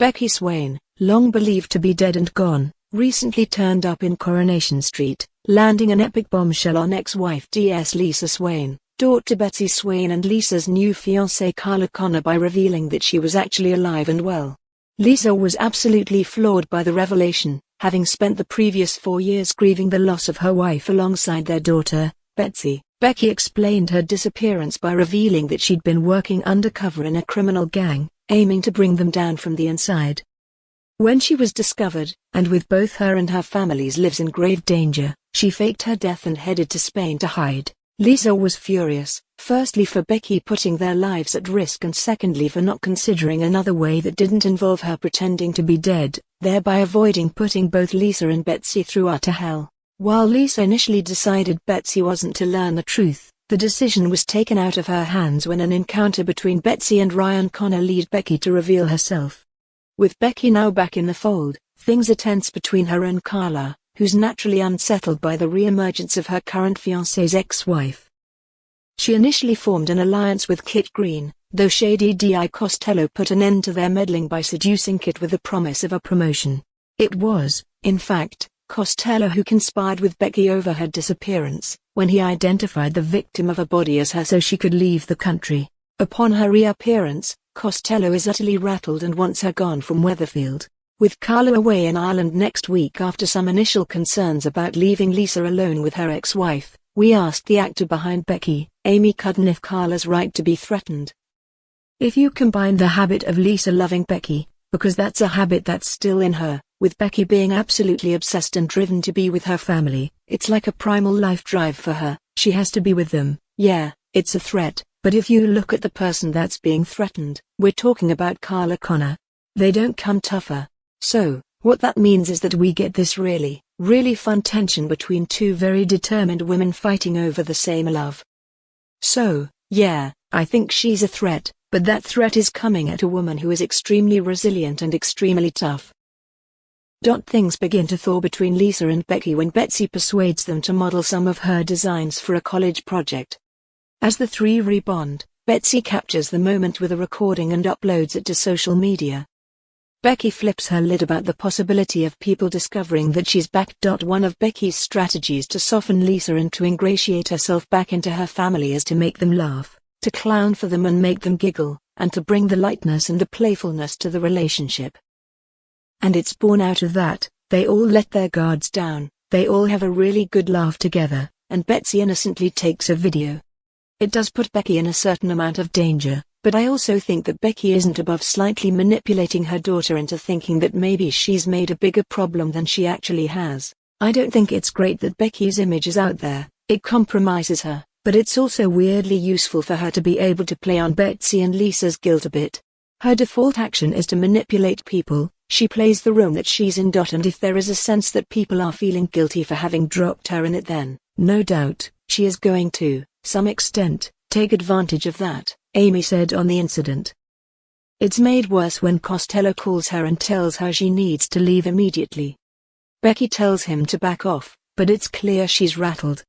Becky Swain, long believed to be dead and gone, recently turned up in Coronation Street, landing an epic bombshell on ex-wife Lisa Swain, daughter Betsy Swain and Lisa's new fiancé Carla Connor by revealing that she was actually alive and well. Lisa was absolutely floored by the revelation, having spent the previous 4 years grieving the loss of her wife alongside their daughter, Betsy. Becky explained her disappearance by revealing that she'd been working undercover in a criminal gang, aiming to bring them down from the inside. When she was discovered, and with both her and her family's lives in grave danger, she faked her death and headed to Spain to hide. Lisa was furious, firstly for Becky putting their lives at risk and secondly for not considering another way that didn't involve her pretending to be dead, thereby avoiding putting both Lisa and Betsy through utter hell. While Lisa initially decided Betsy wasn't to learn the truth, the decision was taken out of her hands when an encounter between Betsy and Ryan Connor led Becky to reveal herself. With Becky now back in the fold, things are tense between her and Carla, who's naturally unsettled by the re-emergence of her current fiancé's ex-wife. She initially formed an alliance with Kit Green, though shady Di Costello put an end to their meddling by seducing Kit with the promise of a promotion. It was, in fact, Costello who conspired with Becky over her disappearance, when he identified the victim of a body as her so she could leave the country. Upon her reappearance, Costello is utterly rattled and wants her gone from Weatherfield. With Carla away in Ireland next week after some initial concerns about leaving Lisa alone with her ex-wife, we asked the actor behind Becky, Amy Cudden, if Carla's right to be threatened. If you combine the habit of Lisa loving Becky, because that's a habit that's still in her, with Becky being absolutely obsessed and driven to be with her family, it's like a primal life drive for her. She has to be with them. Yeah, it's a threat, but if you look at the person that's being threatened, we're talking about Carla Connor. They don't come tougher. So, what that means is that we get this really, really fun tension between two very determined women fighting over the same love. So, yeah, I think she's a threat, but that threat is coming at a woman who is extremely resilient and extremely tough. Things begin to thaw between Lisa and Becky when Betsy persuades them to model some of her designs for a college project. As the three rebond, Betsy captures the moment with a recording and uploads it to social media. Becky flips her lid about the possibility of people discovering that she's back. One of Becky's strategies to soften Lisa and to ingratiate herself back into her family is to make them laugh, to clown for them and make them giggle, and to bring the lightness and the playfulness to the relationship. And it's born out of that, they all let their guards down, they all have a really good laugh together, and Betsy innocently takes a video. It does put Becky in a certain amount of danger. But I also think that Becky isn't above slightly manipulating her daughter into thinking that maybe she's made a bigger problem than she actually has. I don't think it's great that Becky's image is out there, it compromises her, but it's also weirdly useful for her to be able to play on Betsy and Lisa's guilt a bit. Her default action is to manipulate people, she plays the room that she's in. And if there is a sense that people are feeling guilty for having dropped her in it, then, no doubt, she is going to, some extent, take advantage of that, Amy said on the incident. It's made worse when Costello calls her and tells her she needs to leave immediately. Becky tells him to back off, but it's clear she's rattled.